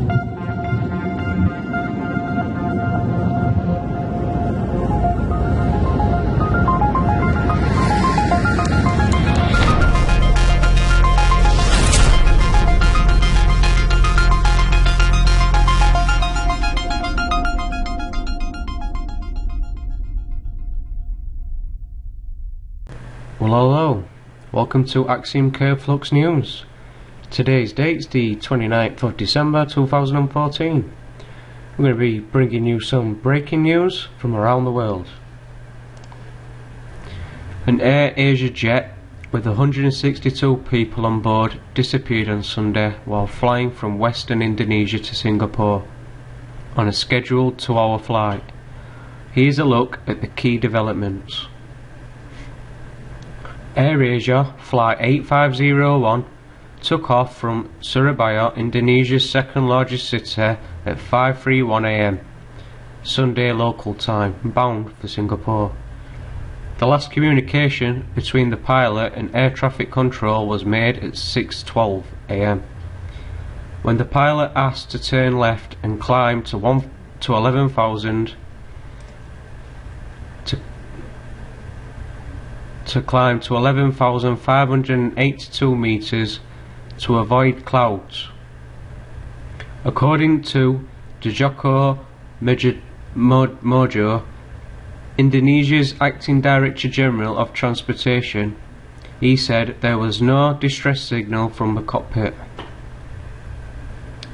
Well, hello, welcome to Axiom Flux News. Today's date's the 29th of December 2014. We're going to be bringing you some breaking news from around the world. An Air Asia jet with 162 people on board disappeared on Sunday while flying from Western Indonesia to Singapore on a scheduled 2-hour flight. Here's a look at the key developments. Air Asia Flight 8501 took off from Surabaya, Indonesia's second largest city, at 5:31 AM Sunday local time, bound for Singapore. The last communication between the pilot and air traffic control was made at 6:12 AM when the pilot asked to turn left and climb to 11,000 to climb to 11,582 meters to avoid clouds. According to Joko Mojo, Indonesia's acting Director General of Transportation, he said there was no distress signal from the cockpit.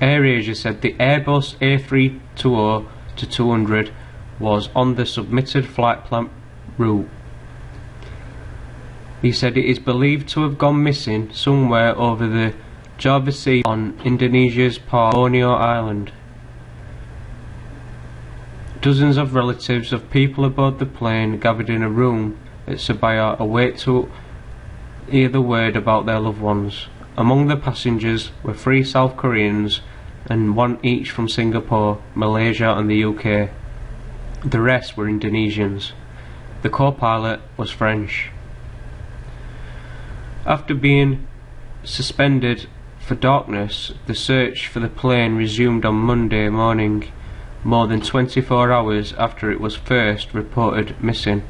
Air Asia said the Airbus A320-200 was on the submitted flight plan route. He said it is believed to have gone missing somewhere over the Java Sea on Indonesia's Borneo Island. Dozens of relatives of people aboard the plane gathered in a room at Surabaya await to hear the word about their loved ones. Among the passengers were 3 South Koreans and 1 each from Singapore, Malaysia and the UK. The rest were Indonesians. The co-pilot was French. After being suspended for darkness, the search for the plane resumed on Monday morning, more than 24 hours after it was first reported missing.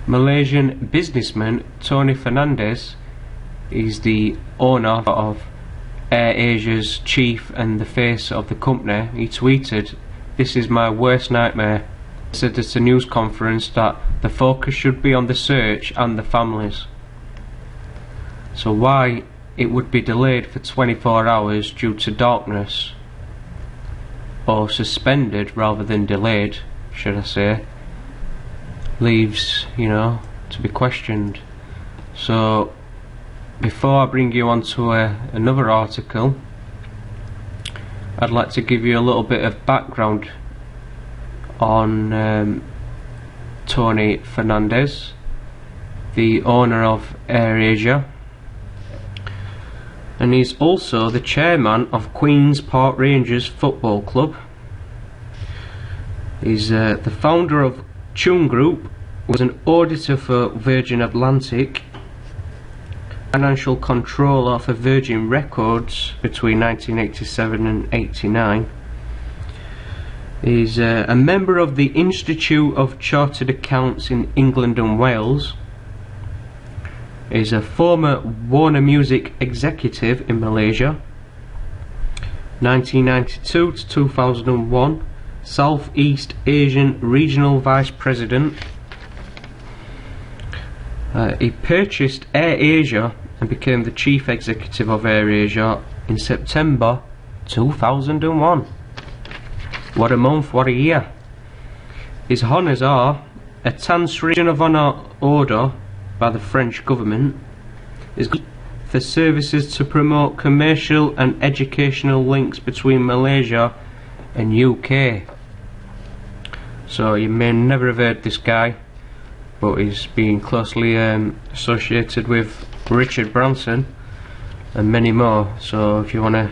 Malaysian businessman Tony Fernades is the owner of Air Asia's chief and the face of the company. He tweeted, "This is my worst nightmare." He said at a news conference that the focus should be on the search and the families. So why it would be delayed for 24 hours due to darkness, or suspended rather than delayed, should I say, leaves, to be questioned. So before I bring you on to another article, I'd like to give you a little bit of background on Tony Fernades, the owner of Air Asia, and he's also the chairman of Queen's Park Rangers Football Club. He's the founder of Chung Group, was an auditor for Virgin Atlantic, financial controller for Virgin Records between 1987 and 89. He's a member of the Institute of Chartered Accountants in England and Wales. He's a former Warner Music executive in Malaysia. 1992 to 2001, Southeast Asian Regional Vice President. He purchased Air Asia and became the chief executive of Air Asia in September 2001. What a month, what a year. His honours are a Legion of Honour Order by the French government, is for services to promote commercial and educational links between Malaysia and UK. So you may never have heard this guy, but he's been closely associated with Richard Branson and many more. So if you want to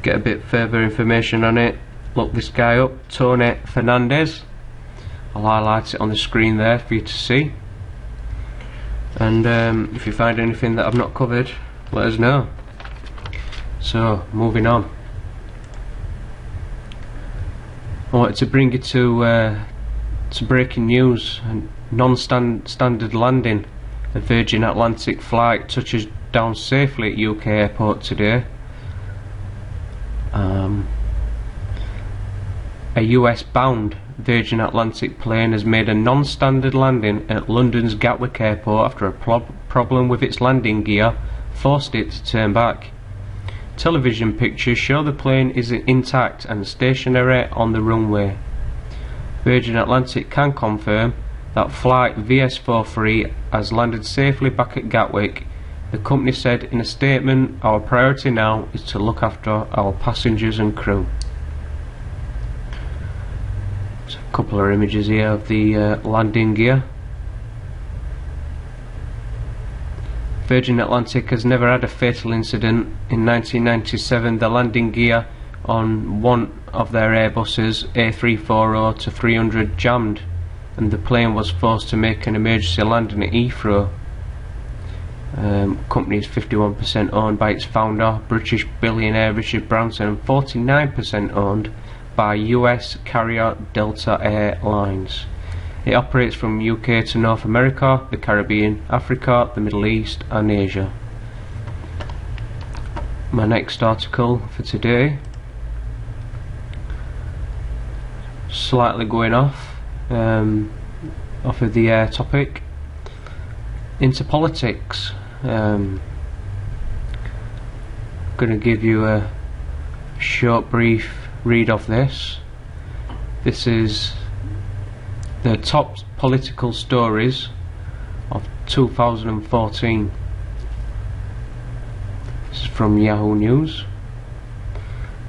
get a bit further information on it, look this guy up, Tony Fernades. I'll highlight it on the screen there for you to see. And if you find anything that I've not covered, let us know. So, moving on. I wanted to bring you to breaking news. A non-standard landing. A Virgin Atlantic flight touches down safely at UK airport today. A US-bound Virgin Atlantic plane has made a non-standard landing at London's Gatwick Airport after a problem with its landing gear forced it to turn back. Television pictures show the plane is intact and stationary on the runway. Virgin Atlantic can confirm that flight VS43 has landed safely back at Gatwick. The company said in a statement, "Our priority now is to look after our passengers and crew." There's a couple of images here of the landing gear. Virgin Atlantic has never had a fatal incident. In 1997, the landing gear on one of their Airbuses A340-300 jammed, and the plane was forced to make an emergency landing at Heathrow. Company is 51% owned by its founder, British billionaire Richard Branson, and 49% owned by US carrier Delta Air Lines. It operates from UK to North America, the Caribbean, Africa, the Middle East and Asia. My next article for today, slightly going off of the air topic, into politics. Going to give you a short brief read of this. This is the top political stories of 2014. This is from Yahoo News.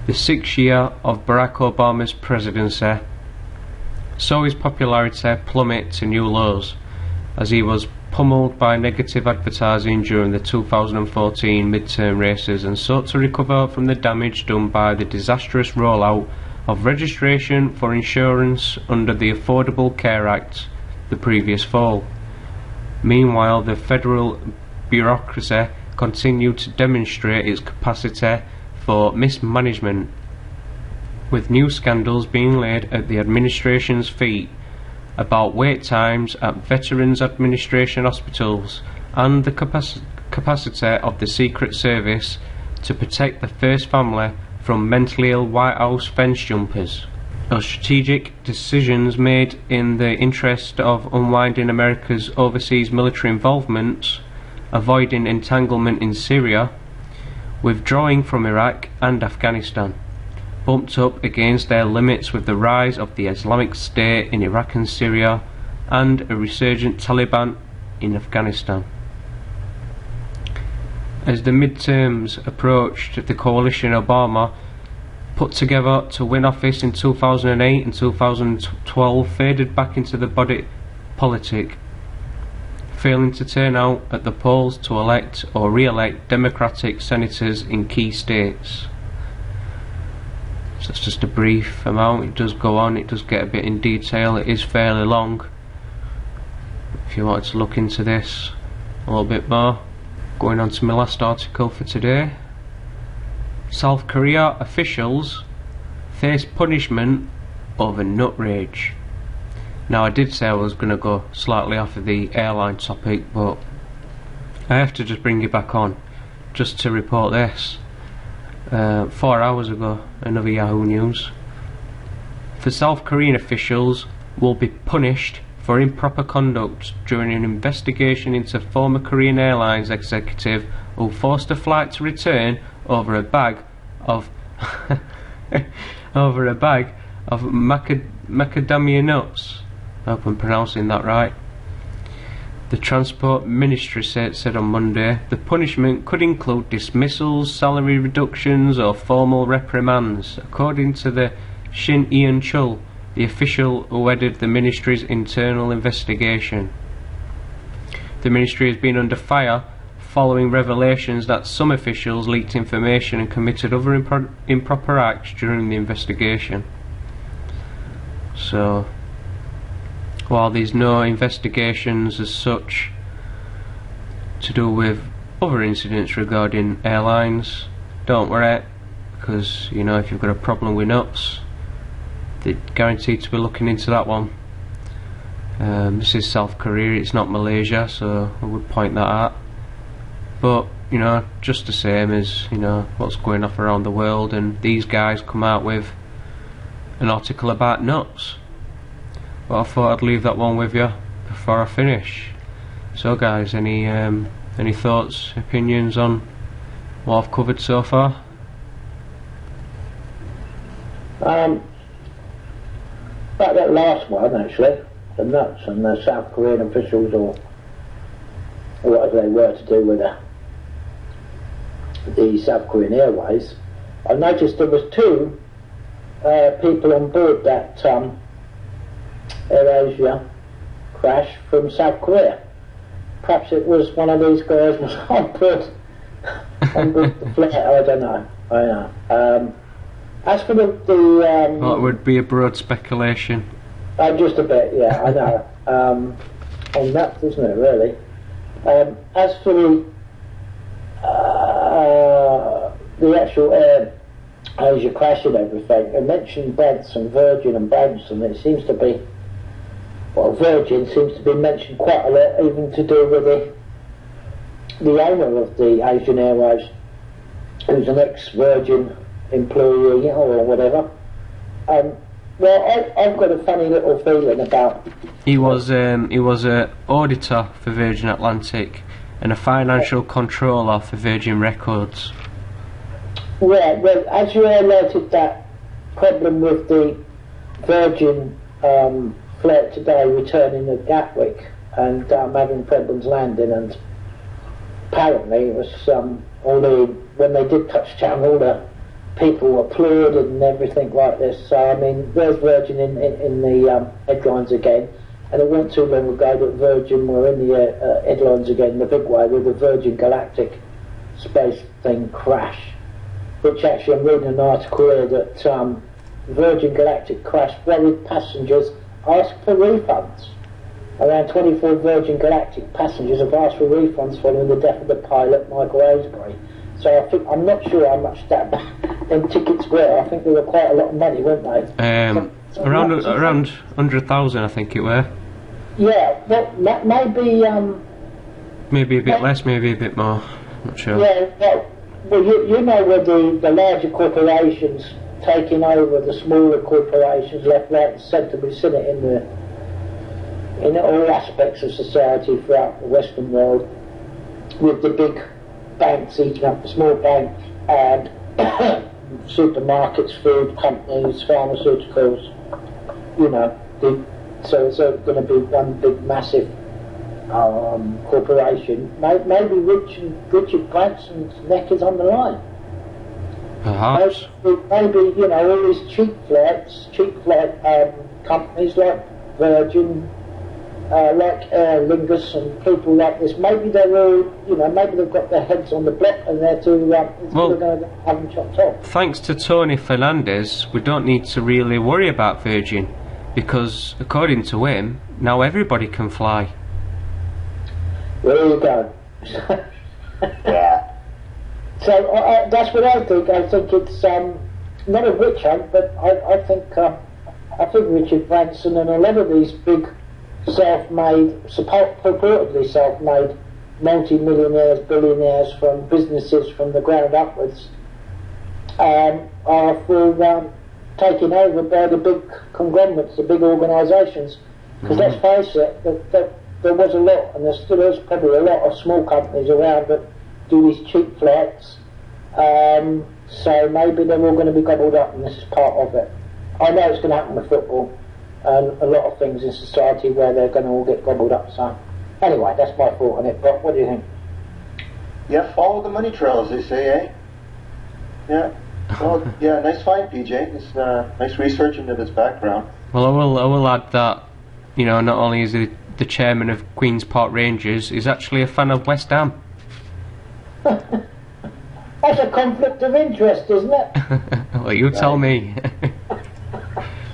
The 6th year of Barack Obama's presidency saw his popularity plummet to new lows as he was pummeled by negative advertising during the 2014 midterm races and sought to recover from the damage done by the disastrous rollout of registration for insurance under the Affordable Care Act the previous fall. Meanwhile, the federal bureaucracy continued to demonstrate its capacity for mismanagement, with new scandals being laid at the administration's feet about wait times at Veterans Administration hospitals and the capacity of the Secret Service to protect the first family from mentally ill White House fence jumpers. Those strategic decisions made in the interest of unwinding America's overseas military involvement, avoiding entanglement in Syria, withdrawing from Iraq and Afghanistan, bumped up against their limits with the rise of the Islamic State in Iraq and Syria and a resurgent Taliban in Afghanistan. As the midterms approached, the coalition Obama put together to win office in 2008 and 2012 faded back into the body politic, failing to turn out at the polls to elect or re-elect Democratic senators in key states. So that's just a brief amount. It does go on, it does get a bit in detail, it is fairly long. If you wanted to look into this a little bit more. Going on to my last article for today. South Korea officials face punishment over nut rage. Now, I did say I was going to go slightly off of the airline topic, but I have to just bring you back on just to report this. 4 hours ago, another Yahoo News. The South Korean officials will be punished for improper conduct during an investigation into former Korean Airlines executive who forced a flight to return over a bag of macadamia nuts. I hope I'm pronouncing that right. The Transport Ministry said on Monday the punishment could include dismissals, salary reductions or formal reprimands, according to the Shin Ian-chul, the official who headed the ministry's internal investigation. The ministry has been under fire following revelations that some officials leaked information and committed other improper acts during the investigation. So, while there's no investigations as such to do with other incidents regarding airlines, don't worry, because you know, if you've got a problem with nuts, they're guaranteed to be looking into that one. This is South Korea, it's not Malaysia, so I would point that out. But you know, just the same as, you know, what's going off around the world, and these guys come out with an article about nuts. But I thought I'd leave that one with you before I finish. So guys, any thoughts, opinions on what I've covered so far? About that last one, actually, the nuts and the South Korean officials, or whatever they were, to do with the South Korean Airways, I noticed there was 2 people on board that AirAsia crash from South Korea. Perhaps it was one of these guys was on board the flight, I don't know. As for the Well, it would be a broad speculation. Just a bit, yeah, I know. On that, isn't it, really? As for the actual Asia crash and everything, they mentioned Branson, Virgin and Branson. It seems to be, well, Virgin seems to be mentioned quite a lot, even to do with the owner of the Asian Airways, who's an ex-Virgin employee or whatever. Well, I've got a funny little feeling about. He was a auditor for Virgin Atlantic and a financial controller for Virgin Records. Yeah, well, as you highlighted that problem with the Virgin flight today returning to Gatwick and having problems landing, and apparently it was when they did touch down, all the people applauded and everything like this. So I mean, there's Virgin in the headlines again, and it wasn't too long ago that Virgin were in the headlines again, the big way, with the Virgin Galactic space thing crash. Which actually, I'm reading an article here that Virgin Galactic crash, worried passengers ask for refunds. Around 24 Virgin Galactic passengers have asked for refunds following the death of the pilot Michael Aisbury. So I'm not sure how much them tickets were. I think they were quite a lot of money, weren't they? Around 100,000, I think it were. Yeah, well, maybe maybe a bit less, maybe a bit more. Not sure. Yeah, well, you know, where the larger corporations taking over the smaller corporations, left, right, and centre. We've seen it in all aspects of society throughout the Western world, with the big banks eating up the small banks, and supermarkets, food companies, pharmaceuticals, you know. So it's going to be one big massive corporation. Maybe Richard Branson's neck is on the line. Perhaps. Maybe, you know, all these cheap flight companies like Virgin, like Aer Lingus and people like this, maybe they're all, you know, maybe they've got their heads on the block and they're going to have them chopped off. Thanks to Tony Fernades, we don't need to really worry about Virgin, because according to him, now everybody can fly. There you go. Yeah. So that's what I think. I think it's not a witch hunt, but I think Richard Branson and a lot of these big self-made, purportedly self-made multi-millionaires, billionaires from businesses from the ground upwards, are for taking over by the big conglomerates, the big organisations. Because let's face it, there was a lot, and there still is probably a lot of small companies around that do these cheap flights. So maybe they're all going to be gobbled up, and this is part of it. I know it's going to happen with football and a lot of things in society where they're going to all get gobbled up. So anyway, that's my thought on it. But what do you think? Yeah, follow the money trails, they say, eh? Yeah. Well, yeah, nice find, PJ. It's nice research into this background. Well, I will add that, you know, not only is he the chairman of Queen's Park Rangers, he's actually a fan of West Ham. That's a conflict of interest, isn't it? Well, you tell me.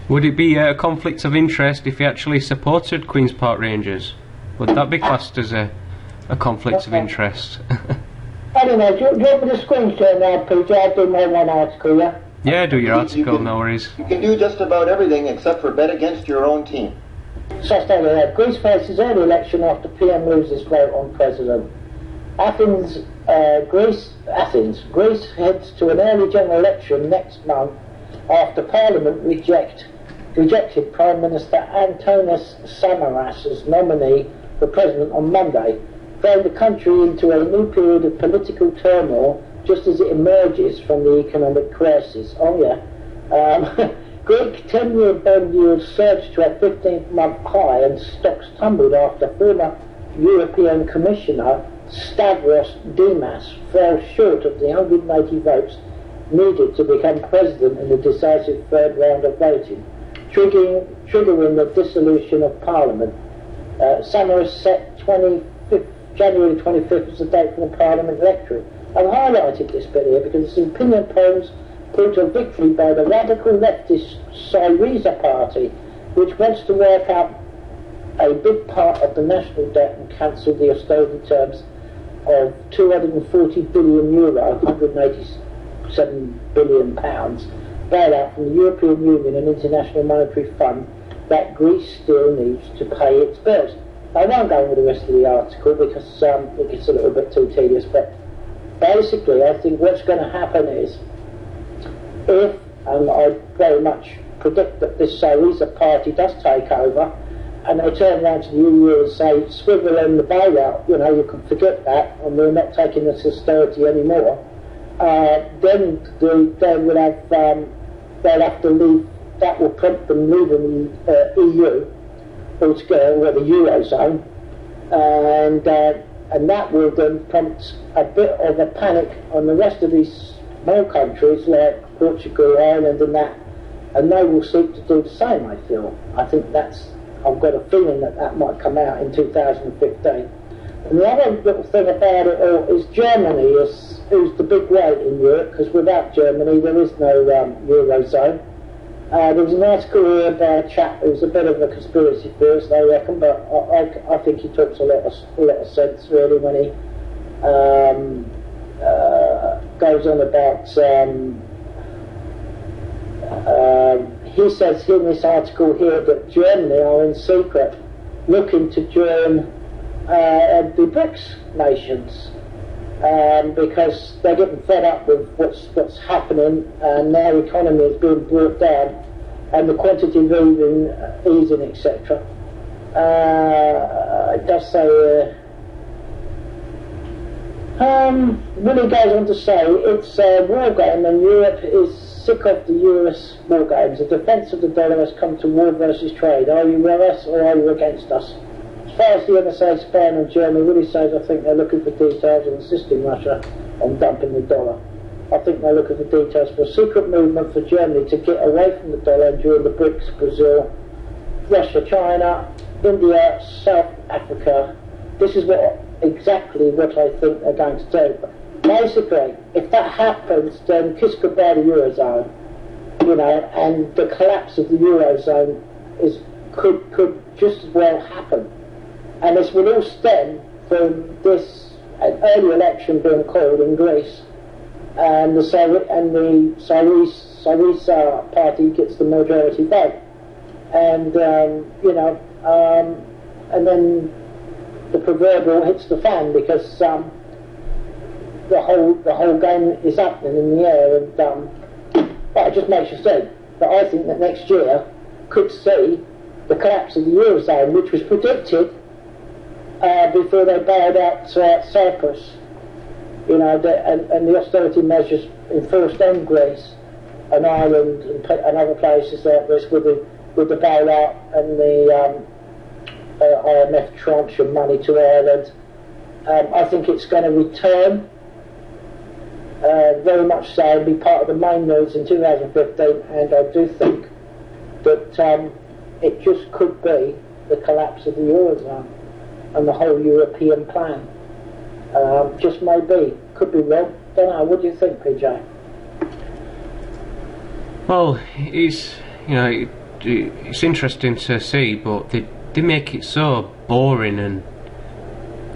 Would it be a conflict of interest if he actually supported Queen's Park Rangers? Would that be classed as a conflict of interest? Anyway, do you want me to screen share now, PJ? I'll do my one article, yeah? Yeah, do your article, no worries. You can do just about everything except for bet against your own team. So stay there. Greece faces early election after PM loses vote on president. Greece heads to an early general election next month after Parliament rejected Prime Minister Antonis Samaras as nominee for president on Monday, throwing the country into a new period of political turmoil just as it emerges from the economic crisis. Oh yeah. Greek 10-year bond yields surged to a 15-month high and stocks tumbled after former European Commissioner Stavros Dimas fell short of the 180 votes needed to become president in the decisive third round of voting, triggering the dissolution of Parliament. Samaras set January 25th as the date for the Parliament electorate. I've highlighted this bit here because its opinion polls point to a victory by the radical leftist Syriza party, which wants to wipe out a big part of the national debt and cancel the austerity terms of €240 billion, £187 billion bailout from the European Union and International Monetary Fund that Greece still needs to pay its bills. I won't go over the rest of the article because it gets a little bit too tedious, but basically I think what's going to happen is, if, and I very much predict that this Syriza party does take over, and they turn around to the EU and say, swivel in the bailout, you know, you can forget that, and we're not taking this austerity anymore, then they'll have to leave, that will prompt them leaving the EU altogether, or the Eurozone, and that will then prompt a bit of a panic on the rest of these small countries like Portugal, Ireland and that, and they will seek to do the same, I feel. I think I've got a feeling that might come out in 2015. And the other little thing about it all is Germany who's the big weight in Europe, because without Germany there is no Eurozone. There was an article here by a chap who's a bit of a conspiracy theorist, I reckon, but I think he talks a lot of sense really when he goes on about. He says in this article here that Germany are in secret looking to join the BRICS nations because they're getting fed up with what's happening, and their economy is being brought down and the quantitative easing, etc. It does say Willie goes on to say it's a war game and Europe is sick of the US war games. The defence of the dollar has come to war versus trade. Are you with us or are you against us? As far as the NSA, Spain and Germany, Willie says I think they're looking for details and assisting Russia on dumping the dollar. I think they're looking for details for a secret movement for Germany to get away from the dollar and join the BRICS, Brazil, Russia, China, India, South Africa. This is exactly what I think they're going to do. Basically, if that happens, then kiss goodbye to Eurozone, you know, and the collapse of the Eurozone could just as well happen. And this will all stem from this early election being called in Greece, and the Syriza party gets the majority vote, and you know, and then the proverbial hits the fan because the whole game is happening in the air, and well, it just makes you think. But I think that next year could see the collapse of the Eurozone, which was predicted before they bailed out Cyprus, you know, and the austerity measures enforced on Greece and Ireland and other places like this with the bailout and the IMF tranche of money to Ireland. I think it's going to return very much so and be part of the main news in 2015, and I do think that it just could be the collapse of the Eurozone and the whole European plan. Just maybe. Could be wrong. Don't know. What do you think, PJ? Well, it's interesting to see, but they make it so boring and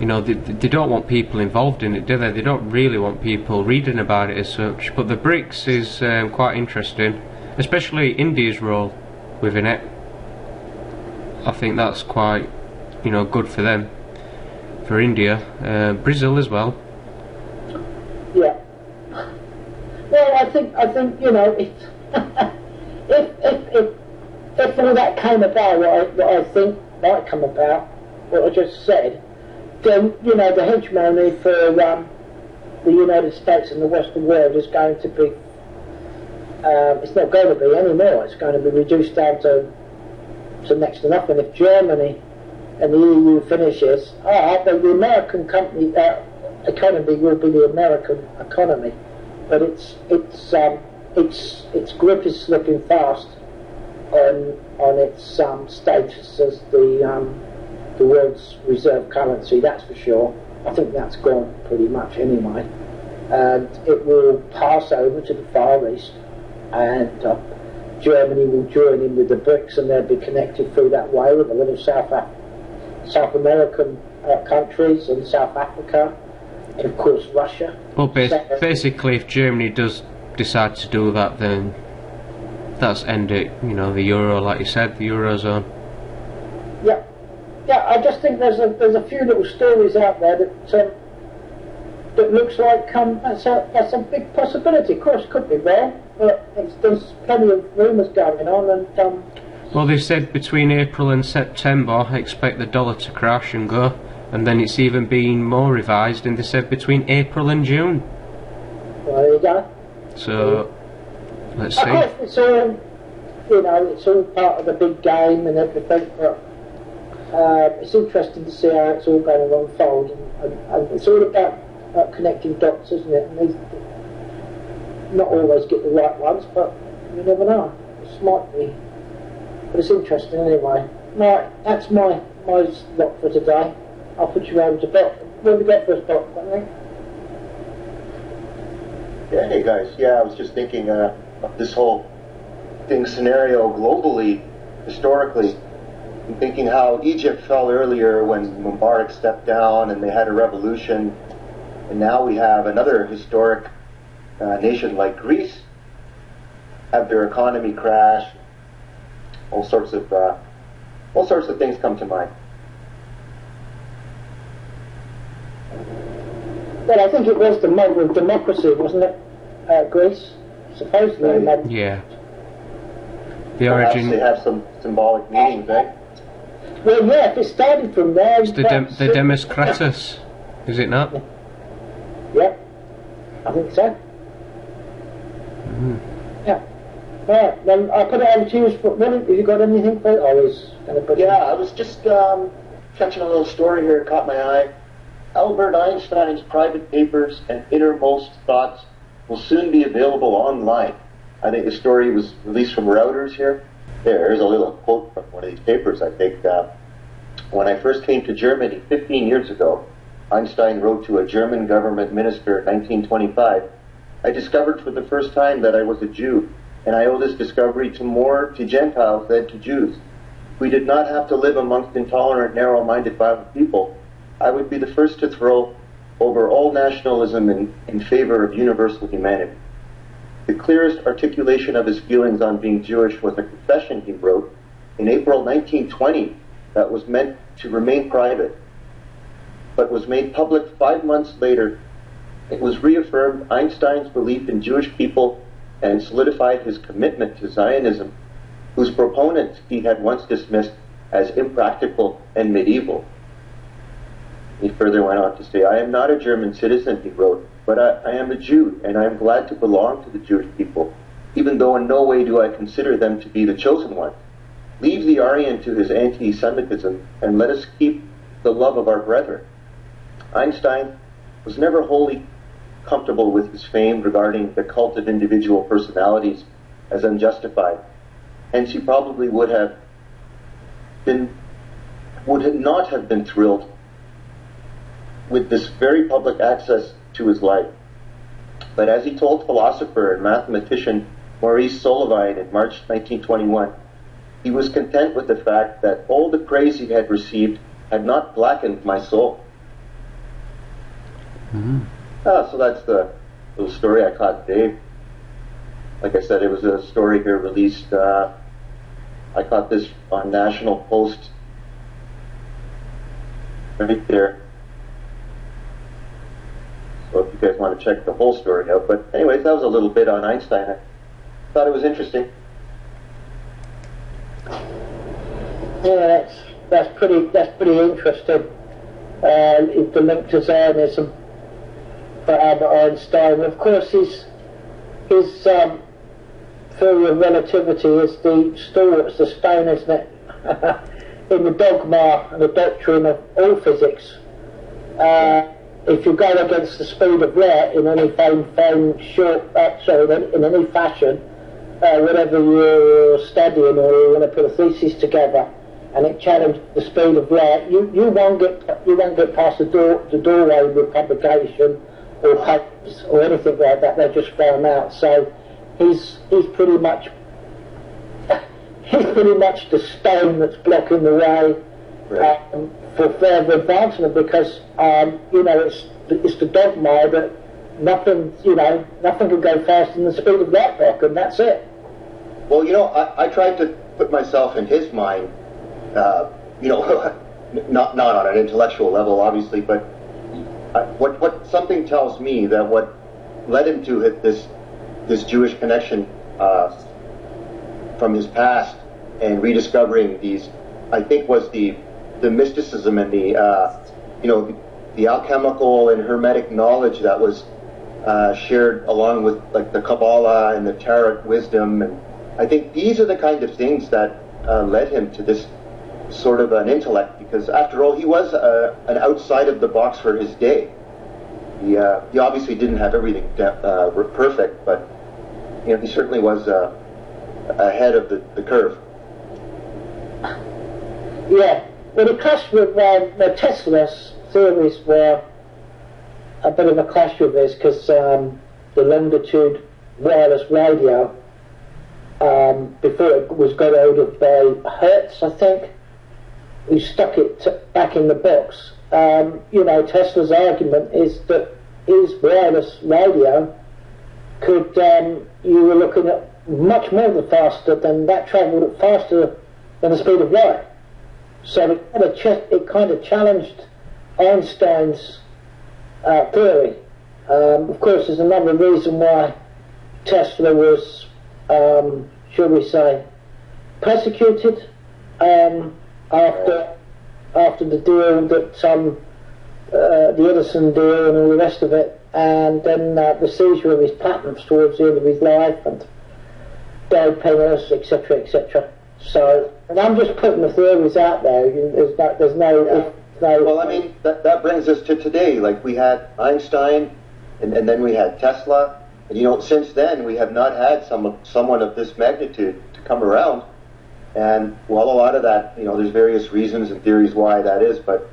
you know, they don't want people involved in it, do they? They don't really want people reading about it as such. But the BRICS is quite interesting, especially India's role within it. I think that's quite, you know, good for them, for India, Brazil as well. Yeah. Well, I think you know, if all that came about, what I think might come about, what I just said, then, you know, the hegemony for the United States and the Western world is going to be, it's not going to be anymore. It's going to be reduced down to next to nothing. If Germany and the EU finishes, the American company economy will be the American economy, but its grip is slipping fast on its status as the world's reserve currency. That's for sure. I think that's gone pretty much anyway, and it will pass over to the Far East, and Germany will join in with the BRICS, and they'll be connected through that way with a lot of South American countries and South Africa, and of course Russia. Well, basically, if Germany does decide to do that, then that's end it. You know, the euro, like you said, the eurozone. Yeah, yeah. I just think there's a few little stories out there that looks like that's a big possibility. Of course, could be wrong, but there's plenty of rumours going on, and well, they said between April and September, expect the dollar to crash and go, and then it's even been more revised, and they said between April and June. Well, there you go. So, let's see. Of course, it's all, you know, it's all part of the big game and everything, but it's interesting to see how it's all going to unfold, and it's all about connecting dots, isn't it? And these not always get the right ones, but you never know. This might be. But it's interesting anyway. Right, that's my lot for today. I'll put you over to Bob. Where we got first, Bob? Yeah, hey guys. Yeah, I was just thinking of this whole scenario globally, historically. I'm thinking how Egypt fell earlier when Mubarak stepped down and they had a revolution, and now we have another historic nation like Greece have their economy crash. All sorts of things come to mind. Well, I think it was the model of democracy, wasn't it? Greece, supposedly. Yeah. The origin. They have some symbolic meanings, eh? Well, yeah. If it started from there, it's the Demoskratos, is it not? Yeah, I think so. Mm. Yeah. Right, then I'll put it over to you. Have you got anything for it? I was going to put I was just catching a little story here. It caught my eye. Albert Einstein's private papers and innermost thoughts will soon be available online. I think the story was released from Reuters here. There's a little quote from one of these papers, I think. When I first came to Germany 15 years ago, Einstein wrote to a German government minister in 1925, I discovered for the first time that I was a Jew, and I owe this discovery more to Gentiles than to Jews. If we did not have to live amongst intolerant, narrow-minded, violent people, I would be the first to throw over all nationalism in favor of universal humanity. The clearest articulation of his feelings on being Jewish was a confession he wrote in April 1920 that was meant to remain private, but was made public 5 months later. It was reaffirmed Einstein's belief in Jewish people and solidified his commitment to Zionism, whose proponents he had once dismissed as impractical and medieval. He further went on to say, I am not a German citizen, he wrote, but I am a Jew, and I am glad to belong to the Jewish people, even though in no way do I consider them to be the chosen ones. Leave the Aryan to his anti-Semitism, and let us keep the love of our brethren. Einstein was never wholly comfortable with his fame regarding the cult of individual personalities as unjustified. Hence, he probably would not have been thrilled with this very public access to his life. But as he told philosopher and mathematician Maurice Solovine in March 1921, he was content with the fact that all the praise he had received had not blackened my soul. So that's the little story I caught Dave. Like I said, it was a story here released. I caught this on National Post. Right there. So if you guys want to check the whole story out. But anyways, that was a little bit on Einstein. I thought it was interesting. Yeah, that's pretty interesting. The link to Zionism for Albert Einstein. Of course, his theory of relativity is the stone, isn't it? In the dogma and the doctrine of all physics. If you go against the speed of light in any in any fashion, whatever you're studying or you want to put a thesis together, and it challenged the speed of light, you won't get past the doorway with publication or papers or anything like that. They just throw them out. So he's pretty much the stone that's blocking the way for further advancement, because it's the dogma that nothing can go faster than the speed of light, and that's it. Well, I tried to put myself in his mind, not on an intellectual level, obviously, but what something tells me that what led him to hit this Jewish connection from his past and rediscovering these, I think, was the mysticism and the alchemical and hermetic knowledge that was shared along with like the Kabbalah and the Tarot wisdom, and I think these are the kind of things that led him to this sort of an intellect, because after all, he was an outside of the box for his day. He obviously didn't have everything perfect, but he certainly was ahead of the curve. Yeah, well, the clash with Tesla's theories were a bit of a clash with this, because the longitude wireless radio, before it was got hold of by Hertz, I think, who stuck it back in the box. Tesla's argument is that his wireless radio could, you were looking at much more than faster than that, travelled faster than the speed of light. So it kind of challenged Einstein's theory. Of course, there's another reason why Tesla was, shall we say, persecuted after the deal that the Edison deal and all the rest of it, and then the seizure of his patents towards the end of his life, and died penniless, etc., etc. So, and I'm just putting the theories out there. There's no. Well, I mean, that brings us to today. Like, we had Einstein, and then we had Tesla, and since then we have not had someone of this magnitude to come around. And well, a lot of that, there's various reasons and theories why that is, but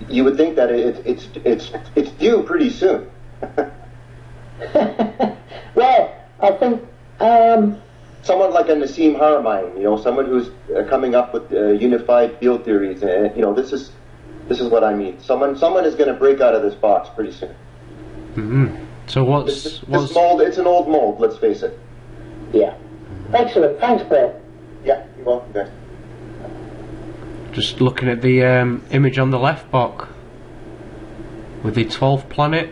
you would think that it's due pretty soon. Well, I think someone like a Nassim Haramein, someone who's coming up with unified field theories, and this is what I mean. Someone is going to break out of this box pretty soon. Mm-hmm. So this mold? It's an old mold. Let's face it. Yeah. Excellent. Thanks, Bill. Yeah, you're welcome, guys. Just looking at the image on the left, Bok, with the 12th planet.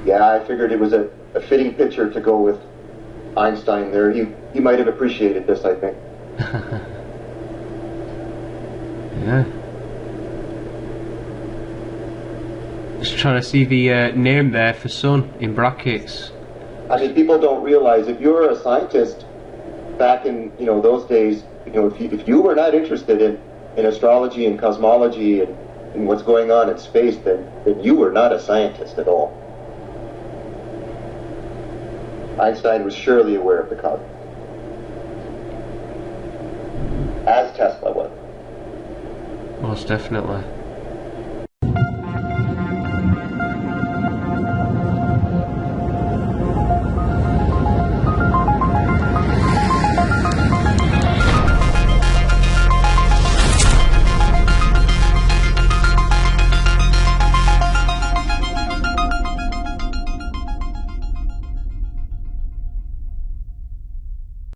Yeah, I figured it was a fitting picture to go with Einstein there. He might have appreciated this, I think. Yeah. Just trying to see the name there for sun in brackets. I mean, people don't realize, if you're a scientist back in those days, if you were not interested in astrology and cosmology and what's going on in space, then you were not a scientist at all. Einstein was surely aware of the cosmos, as Tesla was. Most definitely.